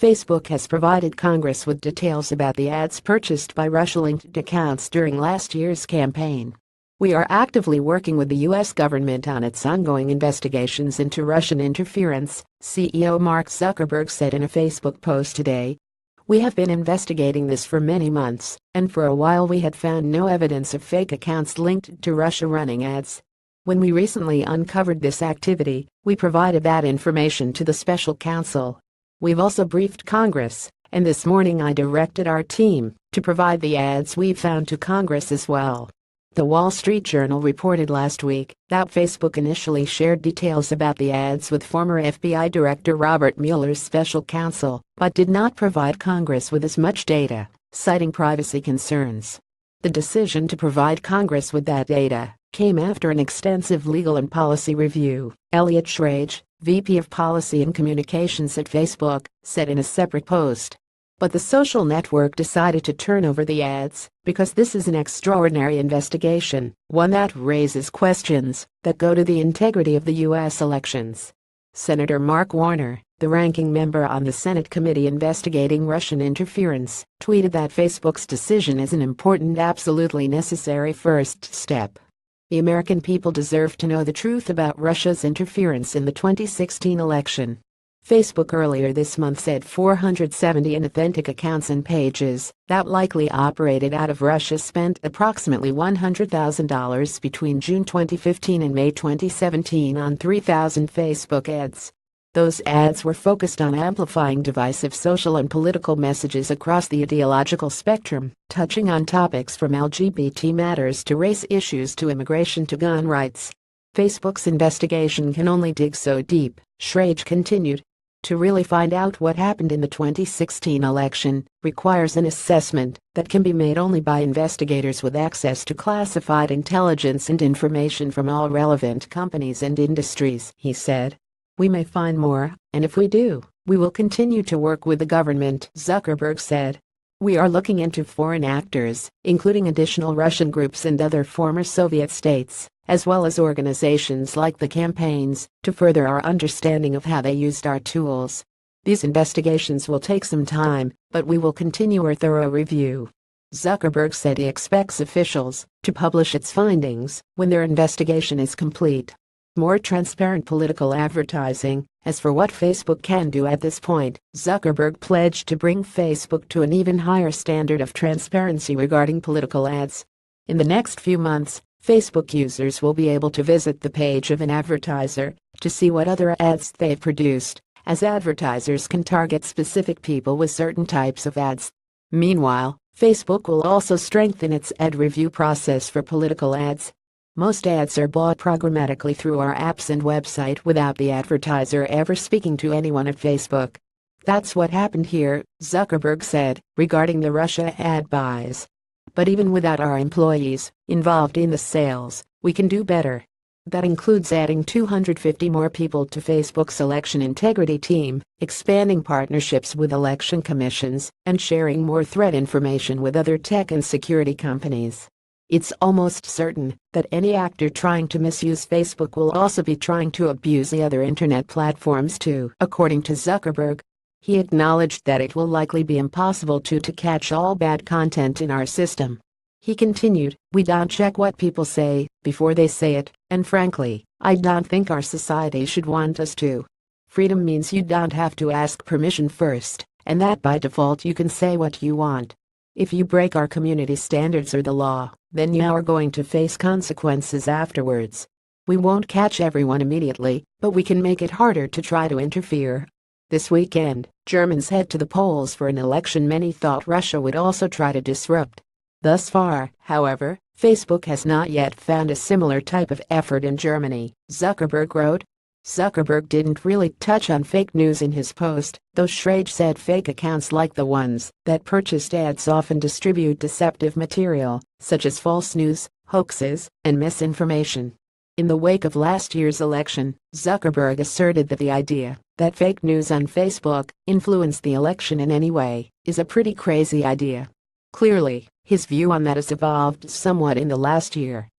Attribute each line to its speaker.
Speaker 1: Facebook has provided Congress with details about the ads purchased by Russia-linked accounts during last year's campaign. "We are actively working with the U.S. government on its ongoing investigations into Russian interference," CEO Mark Zuckerberg said in a Facebook post today. "We have been investigating this for many months, and for a while we had found no evidence of fake accounts linked to Russia running ads. When we recently uncovered this activity, we provided that information to the special counsel. We've also briefed Congress, and this morning I directed our team to provide the ads we've found to Congress as well." The Wall Street Journal reported last week that Facebook initially shared details about the ads with former FBI Director Robert Mueller's special counsel, but did not provide Congress with as much data, citing privacy concerns. The decision to provide Congress with that data came after an extensive legal and policy review, Elliot Schrage, VP of Policy and Communications at Facebook, said in a separate post. But the social network decided to turn over the ads because this is an extraordinary investigation, one that raises questions that go to the integrity of the U.S. elections. Senator Mark Warner, the ranking member on the Senate committee investigating Russian interference, tweeted that Facebook's decision is an important, absolutely necessary first step. "The American people deserve to know the truth about Russia's interference in the 2016 election." Facebook earlier this month said 470 inauthentic accounts and pages that likely operated out of Russia spent approximately $100,000 between June 2015 and May 2017 on 3,000 Facebook ads. Those ads were focused on amplifying divisive social and political messages across the ideological spectrum, touching on topics from LGBT matters to race issues to immigration to gun rights. "Facebook's investigation can only dig so deep," Schrage continued. "To really find out what happened in the 2016 election requires an assessment that can be made only by investigators with access to classified intelligence and information from all relevant companies and industries," he said. "We may find more, and if we do, we will continue to work with the government," Zuckerberg said. "We are looking into foreign actors, including additional Russian groups and other former Soviet states, as well as organizations like the campaigns, to further our understanding of how they used our tools. These investigations will take some time, but we will continue our thorough review." Zuckerberg said he expects officials to publish its findings when their investigation is complete. More transparent political advertising. As for what Facebook can do at this point, Zuckerberg pledged to bring Facebook to an even higher standard of transparency regarding political ads. In the next few months, Facebook users will be able to visit the page of an advertiser to see what other ads they've produced, as advertisers can target specific people with certain types of ads. Meanwhile, Facebook will also strengthen its ad review process for political ads. Most ads are bought programmatically through our apps and website without the advertiser ever speaking to anyone at Facebook. "That's what happened here," Zuckerberg said, regarding the Russia ad buys. "But even without our employees involved in the sales, we can do better. That includes adding 250 more people to Facebook's election integrity team, expanding partnerships with election commissions, and sharing more threat information with other tech and security companies. It's almost certain that any actor trying to misuse Facebook will also be trying to abuse the other internet platforms too," according to Zuckerberg. He acknowledged that it will likely be impossible to catch all bad content in our system. He continued, "We don't check what people say before they say it, and frankly, I don't think our society should want us to. Freedom means you don't have to ask permission first, and that by default you can say what you want. If you break our community standards or the law, then you are going to face consequences afterwards. We won't catch everyone immediately, but we can make it harder to try to interfere." This weekend, Germans head to the polls for an election many thought Russia would also try to disrupt. Thus far, however, Facebook has not yet found a similar type of effort in Germany, Zuckerberg wrote. Zuckerberg didn't really touch on fake news in his post, though Schrage said fake accounts like the ones that purchased ads often distribute deceptive material, such as false news, hoaxes, and misinformation. In the wake of last year's election, Zuckerberg asserted that the idea that fake news on Facebook influenced the election in any way is a pretty crazy idea. Clearly, his view on that has evolved somewhat in the last year.